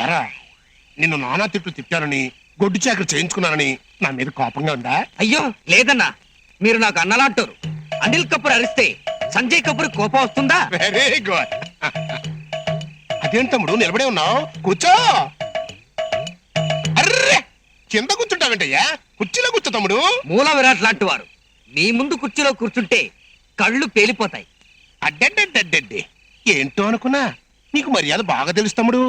ఎరా నిన్ను నానా తిట్లు తిట్టానని గొడ్డు చాకరి చేయించుకున్నానని నా మీద కోపంగా ఉందా? అయ్యో లేదన్నా, మీరు నాకు అన్నలాంటారు. అనిల్ కపూర్ అరిస్తే సంజయ్ కపూర్ కోపం వస్తుందా? Very good. అదేంటి తమ్ముడు నిలబడే ఉన్నావు? కూర్చో. అర్రే కింద కూర్చుంటావేంటయ్యా? కుర్చీలో కూర్చో తమ్ముడు. మూల విరాట్ లాంటి వారు మీ ముందు కుర్చీలో కూర్చుంటే కళ్ళు పేలిపోతాయి. అడ్డడ్డడ్డడ్డే ఏంటో అనుకున్నా, నీకు మర్యాద బాగా తెలుసు తమ్ముడు.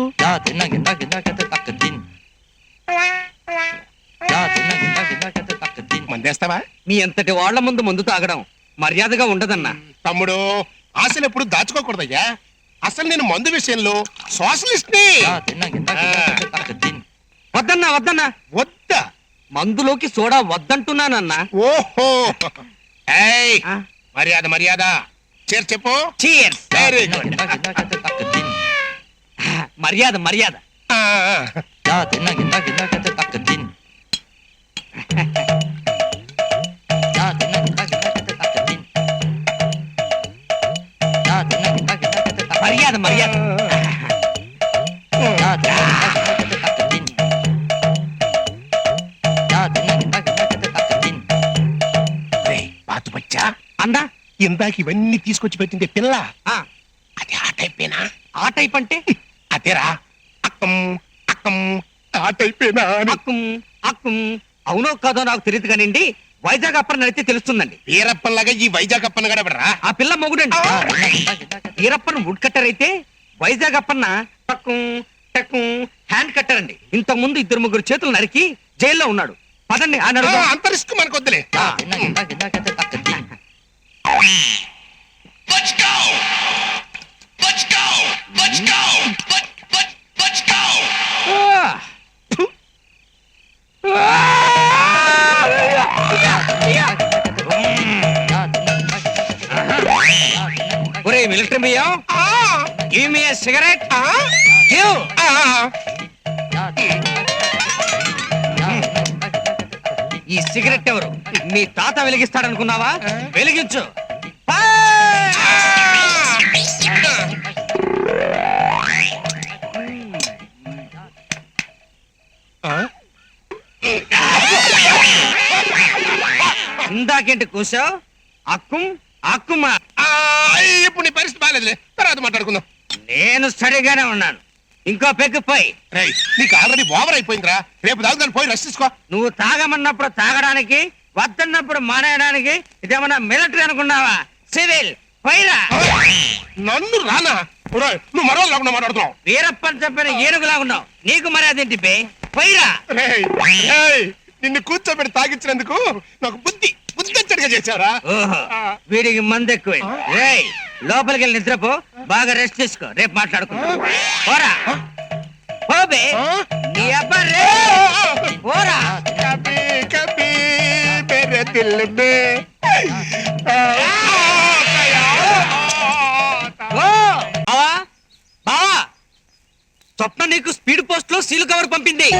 మందేస్తావా? మీ అంతటి వాళ్ల ముందు మందు తాగడం మర్యాదగా ఉండదన్నా. తమ్ముడు ఆశలు ఎప్పుడు దాచుకోకూడదయ్యా. అసలు నేను మందు విషయంలో సోషలిస్ట్ ని. వద్దన్నా వద్దన్నా. వద్దా? మందులోకి సోడా వద్దంటున్నానన్నా. ఓహో ఏయ్ మర్యాద మర్యాద. చేర్ చెప్పు. చీర్స్. Very good. మర్యాద మర్యాద. మర్యాద మర్యాద. బాతు బచ్చా అందా ఇందాక ఇవన్నీ తీసుకొచ్చి పెట్టింది పిల్ల. ఆ, అది ఆ టైపేనా? ఆ టైప్ అంటే అదేరా అక్కం అక్కం ఆ టైపేనా అని. అక్కుం అక్కుం. అవునో కాదో నాకు తెలియదు కానివ్వండి, వైజాగ్ అప్పర్ నడితే తెలుస్తుందండి. వీరప్పన్లాగా ఈ వైజాగ్ అప్పన్న గడబడరా? ఆ పిల్ల మొగుడండి. ఈరప్పన్ వుడ్ కట్టర్ అయితే వైజాగ్ అప్పన్న టక్కుం టక్కుం హ్యాండ్ కట్టర్ అండి. ఇంతకు ముందు 2-3 చేతులు నరికి జైల్లో ఉన్నాడు. పదండి ఆ నడుగు. అంత రిస్క్ మనకు వద్దులే. ఒరే మిలిటరీ బియ్యం, గివ్ మీ ఎ సిగరెట్. గివ్. ఈ సిగరెట్ ఎవరు? మీ తాత వెలిగిస్తాడనుకున్నావా? వెలిగించు. ఇందాకేంటి కూసావు? అక్కుం అక్కుమా. ఇప్పుడు నీ పరిస్థితి బాగాలేదులే, తర్వాత మాట్లాడుకుందాం. నేను సరిగానే ఉన్నాను. ఇంకో పెగ్గు పోయి. రేయ్ నీకు ఆల్రెడీ ఓవర్ అయిపోయిందిరా. రేపు దాకా పోయి రెస్ట్ తీసుకో. నువ్వు తాగమన్నప్పుడు తాగడానికి, వద్దన్నప్పుడు మానేయడానికి ఇదేమన్నా మిలిటరీ అనుకున్నావా? సివిల్. పోయిరా. నన్ను రానా? నువ్వు మరో లేకుండా మాట్లాడుతున్నావు. వీరప్పని చెప్పిన ఏనుగులా ఉన్నావు. నీకు మర్యాద ఏంటి బే? పోయిరా. నిన్ను కూర్చోబెట్టి తాగించినందుకు నాకు బుద్ధి వచ్చేట్టుగా చేశారా? ఓహో వీడికి మంది ఎక్కువ. లోపలికి వెళ్ళి నిద్రపో, బాగా రెస్ట్ తీసుకో. రేపు మాట్లాడుకుందాం. పోరా పోబే. నీ అబ్బా రే పోరా. కభీ కభీ మేరే దిల్ మే బావా బావా, స్వప్న నీకు స్పీడ్ పోస్ట్ లో సీల్ కవర్ పంపింది.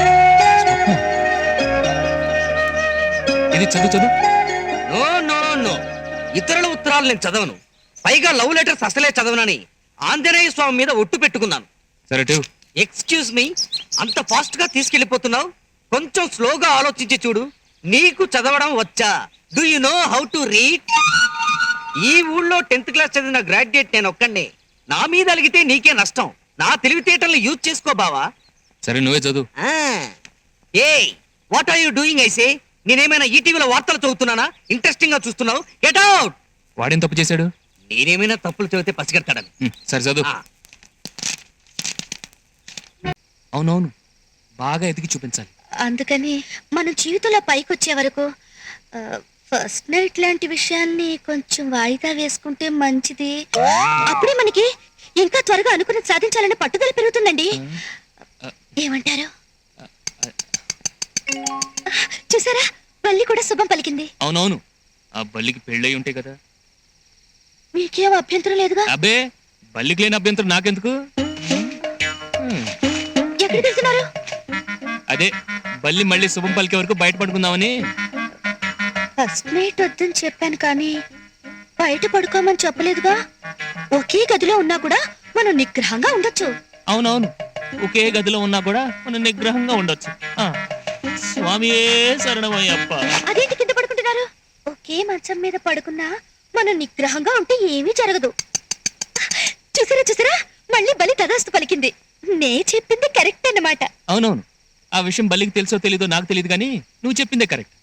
ఇది చదువు చదువు. నో నో నో, ఇతరుల ఉత్తరాలు నేను చదవను. పైగా లవ్ లెటర్స్ అసలే చదవనని ఆంజనేయ స్వామి మీద ఒట్టు పెట్టుకున్నాను. సరే ఎక్స్క్యూజ్ మీ, అంత ఫాస్ట్ గా తీసుకెళ్లిపోతున్నావు? కొంచెం స్లోగా ఆలోచించి చూడు. నీకు చదవడం వచ్చా? Do you know how to read? ఈ ఊళ్ళో 10th క్లాస్ చదివిన గ్రాడ్యుయేట్ నేను ఒక్కడే. నా మీద అలిగితే నీకే నష్టం. నా తెలివితేటల్ని యూజ్ చేసుకో బావా. సరే నువ్వే చదువు. ఏయ్ వాట్ ఆర్ యు డూయింగ్? ఐసే నేనేమైనా ఈటీవీలో వార్తలు చదువుతున్నానా? ఇంట్రెస్టింగ్ గా చూస్తున్నావు. Get out. వాడేం తప్పు చేశాడు? నేనేమైనా తప్పులు చదివితే పసిగడతాడని. సరే చదువు. అవునవును, బాగా ఎదిగి చూపించాలి. అందుకని మన జీవితంలో పైకి వచ్చే వరకు ఫస్ట్ నైట్ లాంటి విషయాన్ని కొంచెం వాయిదా వేసుకుంటే మంచిది. అప్పుడే మనకి ఇంకా త్వరగా అనుకున్నది సాధించాలని పట్టుదల పెరుగుతుందండి. ఏమంటారు? చూసారా, బల్లి కూడా శుభం పలికింది. అవునవును, ఆ బల్లికి పెళ్ళై ఉంటే కదా. మీకేం అభ్యంతరం లేదుగా? అబ్బే, బల్లికి లేని అభ్యంతరం నాకెందుకు? ఎక్కడికి వెళ్తున్నారు? అదే బల్లి మళ్ళీ శుభం పలికే వరకు బయట పడుకుందామని. ఫస్ట్ నైట్ వద్దని చెప్పాను కానీ బయట పడుకోమని చెప్పలేదుగా. ఒకే గదిలో ఉన్నా కూడా మనం నిగ్రహంగా ఉండొచ్చు. అవునవును, ఒకే గదిలో ఉన్నా కూడా మనం నిగ్రహంగా ఉండొచ్చు ఆ, స్వామియే శరణమయ్యప్ప. అదేంటి కింద పడుకుంటున్నారు? ఒకే మంచం మీద పడుకున్నా మనం నిగ్రహంగా ఉంటే ఏమీ జరగదు. చూసారా చూసారా, మళ్ళీ బలి తదాస్తు పలికింది. నే చెప్పింది కరెక్ట్ అన్నమాట. అవునవును, ఆ విషయం బల్లికి తెలుసో తెలీదో నాకు తెలియదు కానీ నువ్వు చెప్పిందే కరెక్ట్.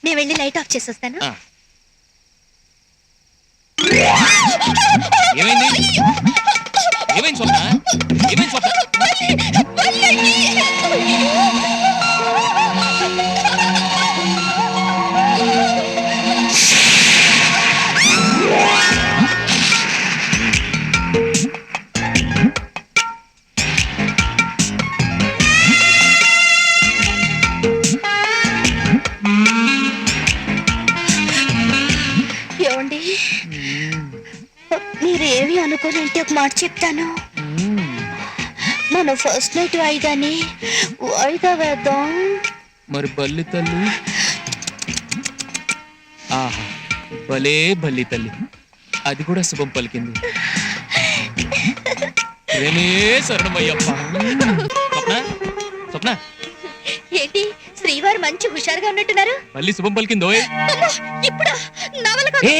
నేను వెళ్ళి లైట్ ఆఫ్ చేసి వస్తాను. ఏమైంది ఏమైంది స్వప్న? ఏమైంది స్వప్న? ఏమండి, మీరేమి అనుకోనంటే ఒక మాట చెప్తాను. మనం ఫస్ట్ నైట్ వాయిదా వేద్దాం. మరి బల్లి తల్లి, ఆహా భలే బల్లి తల్లి, అది కూడా శుభం పలికింది. ప్రేమే శరణమయ్యప్ప. స్వప్న స్వప్న, ఏంటి శ్రీవారు మంచి హుషారుగా ఉన్నట్టున్నారు? బల్లి శుభం పలికిందో? అమ్మో, ఇప్పుడా? నా వల్ల కాదు.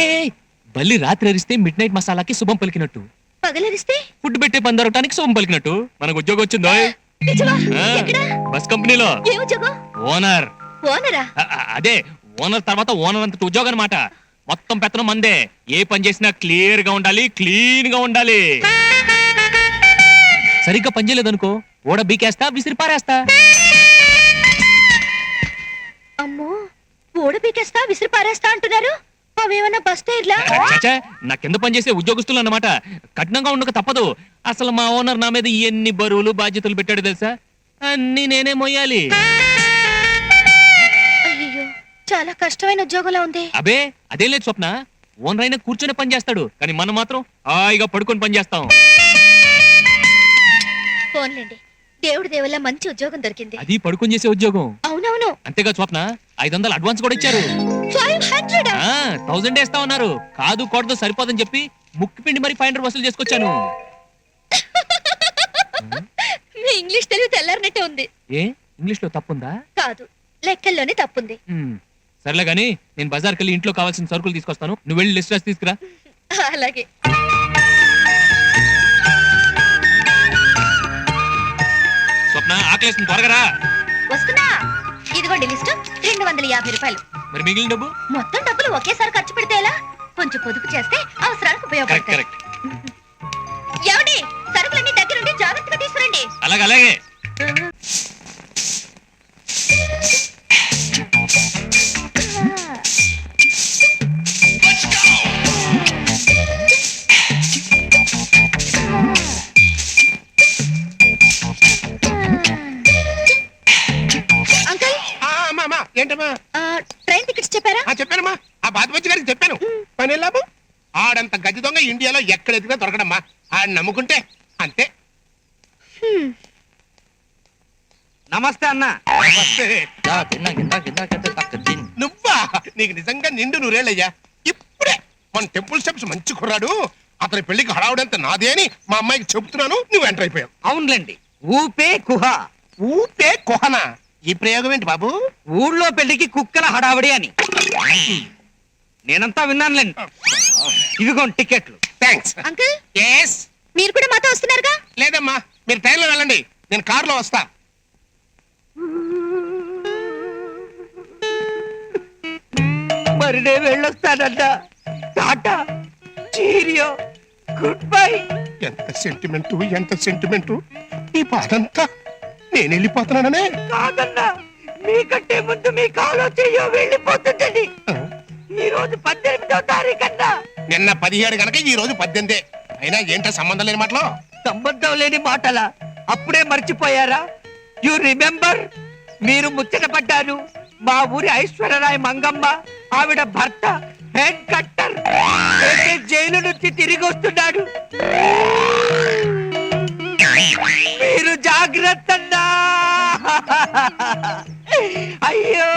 బల్లి రాత్రి అరిస్తే మిడ్ నైట్ మసాలాకి శుభం పలికినట్టు, పగలరిస్తే ఫుడ్ పెట్టే పని దొరకటానికి శుభం పలికినట్టు. మనకు ఉద్యోగం వచ్చిందో? నిజమా? ఆ, ఎక్కడ? బస్ కంపెనీలో ఏ ఉద్యోగం? ఓనర్. ఓనరా? అదే ఓనర్ తర్వాత ఓనర్ అంతటి ఉద్యోగం అనమాట. మొత్తం పెత్తనం మందే. ఏ పని చేసినా క్లియర్ గా ఉండాలి, క్లీన్ గా ఉండాలి. సరిగ్గా పని చేయలేదనుకో ఓడ బీకేస్తా, విసిరి పారేస్తా. అమ్మో, ఓడ పీకేస్తా విసిరి పారేస్తా అంటున్నారు. అవేమన్నా బస్ టైర్లా? చచ్చా, నా కింద పనిచేసే ఉద్యోగస్తులు అన్నమాట. కఠినంగా ఉండక తప్పదు. అసలు మా ఓనర్ నా మీద ఎన్ని బరువులు బాధ్యతలు పెట్టాడు తెలుసా? అన్ని నేనే మొయ్యాలి. అయ్యో, చాలా కష్టమైన ఉద్యోగంలా ఉంది. అబే అదేం లేదు స్వప్న, ఓనర్ అయినా కూర్చొని పని చేస్తాడు, కానీ మనం మాత్రం హాయిగా పడుకొని పని చేస్తాం. ఫోన్లేండి, దేవుడి దేవుళ్ళ మంచి ఉద్యోగం దొరికింది. అది పడుకొని చేసే ఉద్యోగం. అవునవును. అంతేగా స్వప్న, 500 అడ్వాన్స్ కూడా ఇచ్చారు. 500? 1000 వేస్తా ఉన్నారు. కాదు కూడదు సరిపోదని చెప్పి ముక్కు పిండి మరి 500 వసూలు చేసుకొచ్చాను. మీ ఇంగ్లీష్ తెలివి తెల్లారినట్టే ఉంది. ఏ ఇంగ్లీష్ లో తప్పుందా? కాదు, లెక్కల్లోనే తప్పుంది. సర్లే గానీ నేను బజార్కి వెళ్ళి ఇంట్లో కావాల్సిన సరుకులు తీసుకొస్తాను, నువ్వు వెళ్ళి లిస్ట్ రాసి తీసుకురా. అలాగే. స్వప్న ఆకలేస్తుంది, త్వరగా రా. వస్తున్నా. ఇదిగోండి లిస్టు, 250 రూపాయలు. మరి మిగిలిన డబ్బు? మొత్తం డబ్బులు ఒకేసారి ఖర్చు పెడితే ఎలా? కొంచెం పొదుపు చేస్తే అవసరాలకు కరెక్ట్ ఉపయోగపడతాయి. కరెక్ట్. ఏమండి, సరుకులన్నీ దగ్గరుండి జాగ్రత్తగా తీసుకురండి. అలాగే అలాగే. అంకుల్, అమ్మా ఏంటమ్మా? ట్రైన్ టికెట్స్ చెప్పారా? చెప్పానమ్మా, ఆ బాధపచ్చి గారికి చెప్పాను. పని వెళ్ళాము. ఆడంత గది దొంగ ఇండియాలో ఎక్కడ ఎదిగినా దొరకడమ్మా. ఆడ నమ్ముకుంటే అంతే. నమస్తే అన్న. వస్తే నువ్వా? నీకు నిజంగా నిండు నూరేళ్ళయ్యా. ఇప్పుడే మన టెంపుల్ స్టెప్స్ మంచి కుర్రాడు, అతని పెళ్లికి హడావుడంతా నాదే అని మా అమ్మాయికి చెబుతున్నాను, నువ్వు ఎంటర్ అయిపోయావు. అవునులేండి, ఊపే కుహ. ఊపే కుహనా? ఈ ప్రయోగం ఏంటి బాబు? ఊళ్ళో పెళ్లికి కుక్కల హడావిడి అని నేనంతా విన్నానులేండి. ఇవిగోండి టికెట్లు. థ్యాంక్స్. Uncle, yes. మీరు కూడా మాతో వస్తున్నారుగా? లేదమ్మా, మీరు ట్రైన్లో వెళ్ళండి, నేను కారులో వస్తా. మరి నేను వెళ్ళొస్తానన్నా. Tata, cheerio, goodbye. ఎంత సెంటిమెంటు, ఎంత సెంటిమెంటు. ఈ బాధంతా నేను వెళ్ళిపోతున్నాననే. కాదన్నా, మీకంటే ముందు మీకు ఆలోచన వెళ్ళిపోతుందని. ఈ రోజు 18వ తారీఖు అన్నా. నిన్న 17 గనక ఈ రోజు 18. అయినా ఏంటో సంబంధం లేని మాటలో. సంబంధం లేని మాటలా? అప్పుడే మర్చిపోయారా? You remember? మీరు ముచ్చట పడ్డారు. మా ఊరి ఐశ్వర్యరాయ్ మంగమ్మ, ఆవిడ భర్త హెడ్ కట్టర్ జైలు నుంచి తిరిగి వస్తున్నాడు. మీరు జాగ్రత్త అన్నా. అయ్యో